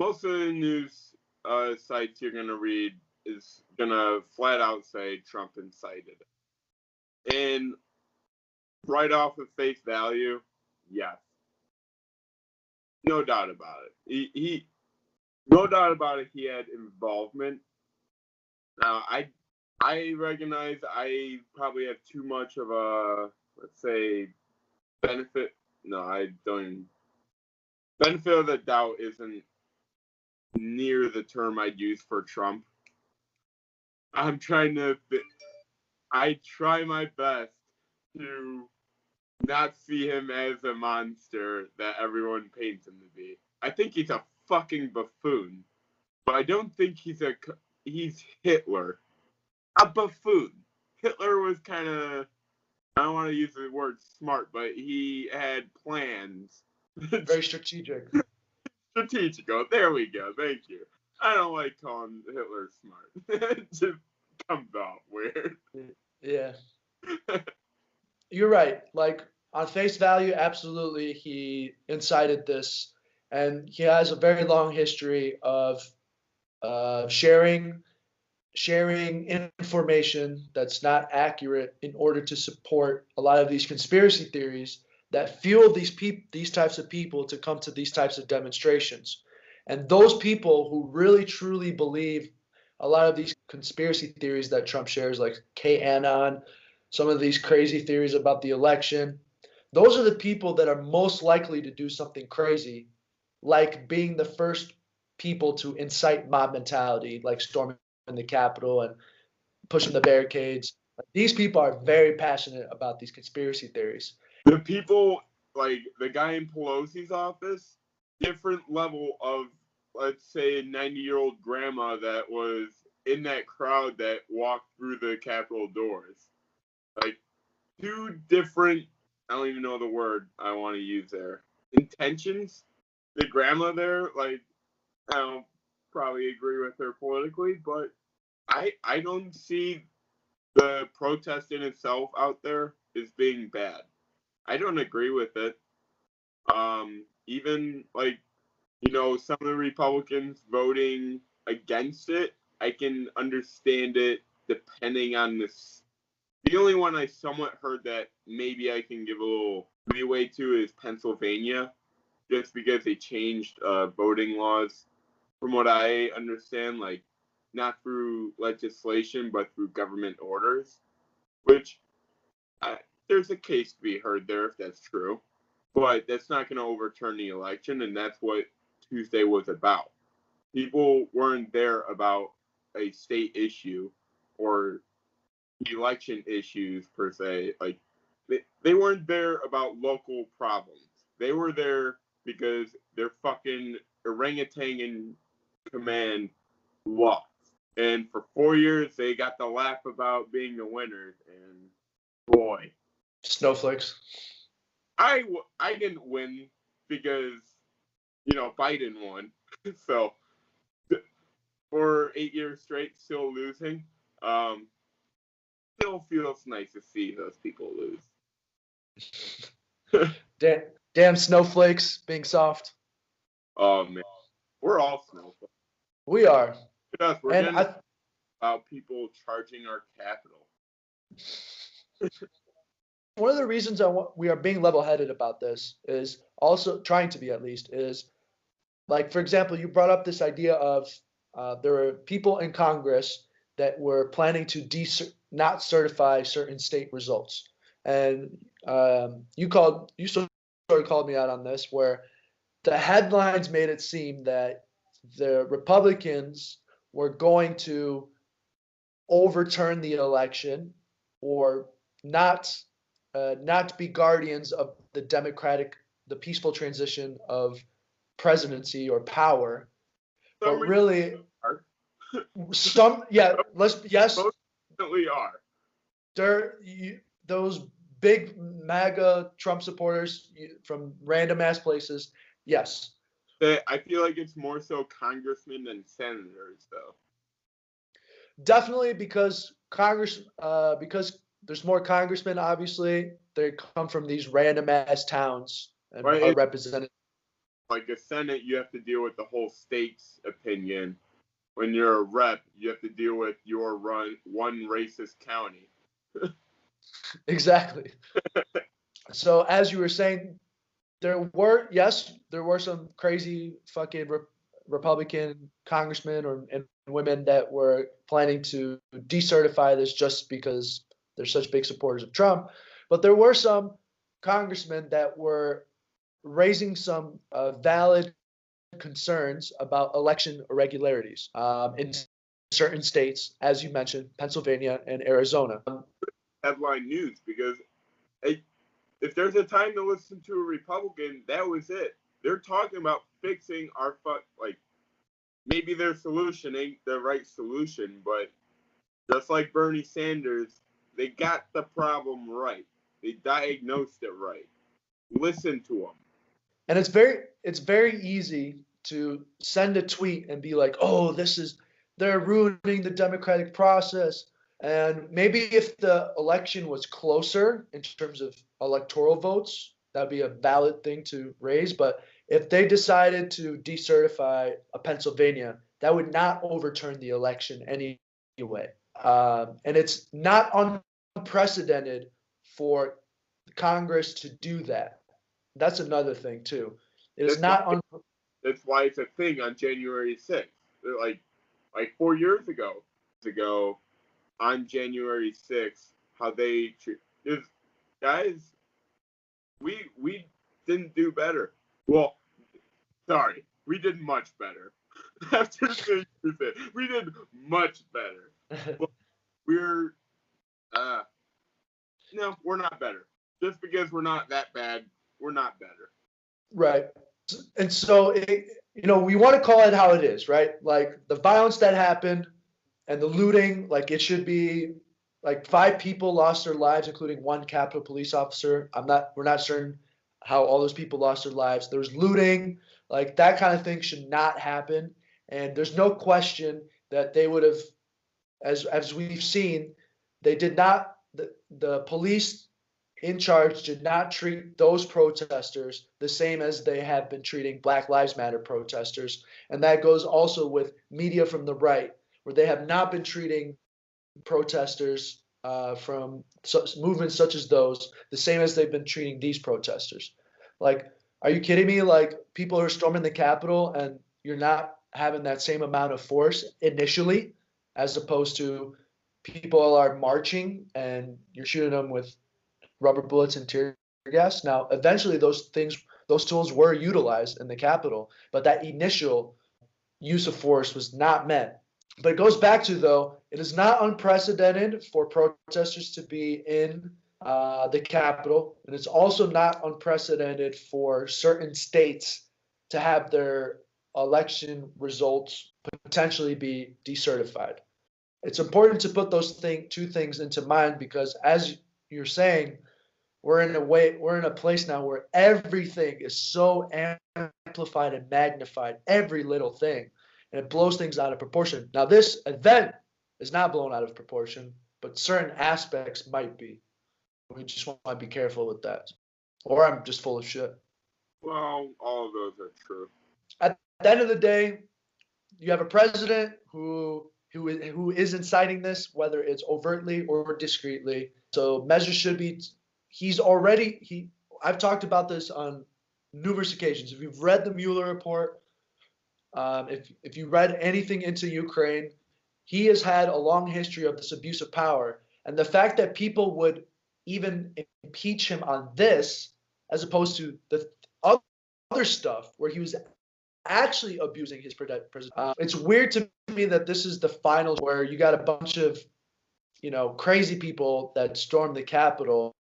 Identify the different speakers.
Speaker 1: most of the news sites you're gonna read is gonna flat out say Trump incited it. And right off of face value, yes, no doubt about it. He no doubt about it. He had involvement. Now, I recognize I probably have too much of a, let's say, benefit. No, I don't. Benefit of the doubt isn't near the term I'd use for Trump. I'm trying to. I try my best to not see him as a monster that everyone paints him to be. I think he's a fucking buffoon, but I don't think he's Hitler. A buffoon. Hitler was kind of, I don't want to use the word smart, but he had plans.
Speaker 2: Very strategic.
Speaker 1: Strategical. There we go. Thank you. I don't like calling Hitler smart. It just comes off weird.
Speaker 2: Yeah. You're right. Like on face value, absolutely, he incited this, and he has a very long history of sharing information that's not accurate in order to support a lot of these conspiracy theories that fuel these types of people to come to these types of demonstrations. And those people who really truly believe a lot of these conspiracy theories that Trump shares, like QAnon, some of these crazy theories about the election, those are the people that are most likely to do something crazy, like being the first people to incite mob mentality, like storming the Capitol and pushing the barricades. These people are very passionate about these conspiracy theories.
Speaker 1: The people, like the guy in Pelosi's office, different level of, let's say, a 90-year-old grandma that was in that crowd that walked through the Capitol doors. Like, two different, I don't even know the word I want to use there, intentions. The grandma there, like, I don't probably agree with her politically, but I don't see the protest in itself out there as being bad. I don't agree with it. Even like, some of the Republicans voting against it, I can understand it depending on this. The only one I somewhat heard that maybe I can give a little leeway to is Pennsylvania, just because they changed voting laws. From what I understand, like not through legislation but through government orders, which there's a case to be heard there if that's true. But that's not going to overturn the election, and that's what Tuesday was about. People weren't there about a state issue or election issues per se. Like they weren't there about local problems. They were there because their fucking orangutan in command lost. And for 4 years, they got the laugh about being the winners. And boy,
Speaker 2: Snowflakes.
Speaker 1: I didn't win because Biden won. So for 8 years straight, still losing. Um, Still feels nice to see those people lose.
Speaker 2: Damn snowflakes being soft.
Speaker 1: Oh man, we're all snowflakes.
Speaker 2: We are.
Speaker 1: We're
Speaker 2: And
Speaker 1: getting about people charging our capital.
Speaker 2: One of the reasons we are being level-headed about this is also trying to be, at least, is like, for example, you brought up this idea of there were people in Congress that were planning to not certify certain state results, and you sort of called me out on this, where the headlines made it seem that the Republicans were going to overturn the election or not be guardians of the peaceful transition of presidency or power, but really yes,
Speaker 1: most definitely are.
Speaker 2: Those big MAGA Trump supporters from random ass places, yes.
Speaker 1: I feel like it's more so congressmen than senators, though.
Speaker 2: Definitely because because there's more congressmen. Obviously, they come from these random ass towns and
Speaker 1: right.
Speaker 2: are represented.
Speaker 1: like a Senate, you have to deal with the whole state's opinion. When you're a rep, you have to deal with your one racist county.
Speaker 2: Exactly. So as you were saying, there were some crazy fucking Republican congressmen and women that were planning to decertify this just because they're such big supporters of Trump. But there were some congressmen that were raising some valid concerns about election irregularities in certain states, as you mentioned, Pennsylvania and Arizona.
Speaker 1: Headline news, because if there's a time to listen to a Republican, that was it. They're talking about fixing our like maybe their solution ain't the right solution, but just like Bernie Sanders, they got the problem right. They diagnosed it right. Listen to them.
Speaker 2: And it's very easy to send a tweet and be like, "Oh, they're ruining the democratic process." And maybe if the election was closer in terms of electoral votes, that'd be a valid thing to raise. But if they decided to decertify a Pennsylvania, that would not overturn the election anyway. And it's not unprecedented for Congress to do that. That's another thing too. It is not.
Speaker 1: That's why it's a thing on January 6th. Like 4 years ago on January 6th, how they guys, we didn't do better. Well, sorry, we did much better. After 6 years, we did much better. Well, we're no, we're not better. Just because we're not that bad, we're not better.
Speaker 2: Right. And so, we want to call it how it is, right? Like the violence that happened and the looting, like it should be like 5 people lost their lives, including 1 Capitol police officer. We're not certain how all those people lost their lives. There was looting, like that kind of thing should not happen. And there's no question that they would have, as we've seen, they did not, the police in charge did not treat those protesters the same as they have been treating Black Lives Matter protesters. And that goes also with media from the right, where they have not been treating protesters from movements such as those the same as they've been treating these protesters. Like, are you kidding me? Like, people are storming the Capitol and you're not having that same amount of force initially, as opposed to people are marching and you're shooting them with rubber bullets and tear gas. Now, eventually those tools were utilized in the Capitol, but that initial use of force was not met. But it goes back to, though, it is not unprecedented for protesters to be in the Capitol, and it's also not unprecedented for certain states to have their election results potentially be decertified. It's important to put those two things into mind because, as you're saying, we're in a place now where everything is so amplified and magnified, every little thing, and it blows things out of proportion. Now, this event is not blown out of proportion, but certain aspects might be. We just want to be careful with that. Or I'm just full of shit.
Speaker 1: Well, all of those are true.
Speaker 2: At the end of the day, you have a president who is inciting this, whether it's overtly or discreetly. So measures should be. I've talked about this on numerous occasions. If you've read the Mueller report, if you read anything into Ukraine, he has had a long history of this abuse of power. And the fact that people would even impeach him on this, as opposed to the other stuff where he was actually abusing his president. It's weird to me that this is the finals where you got a bunch of, crazy people that stormed the Capitol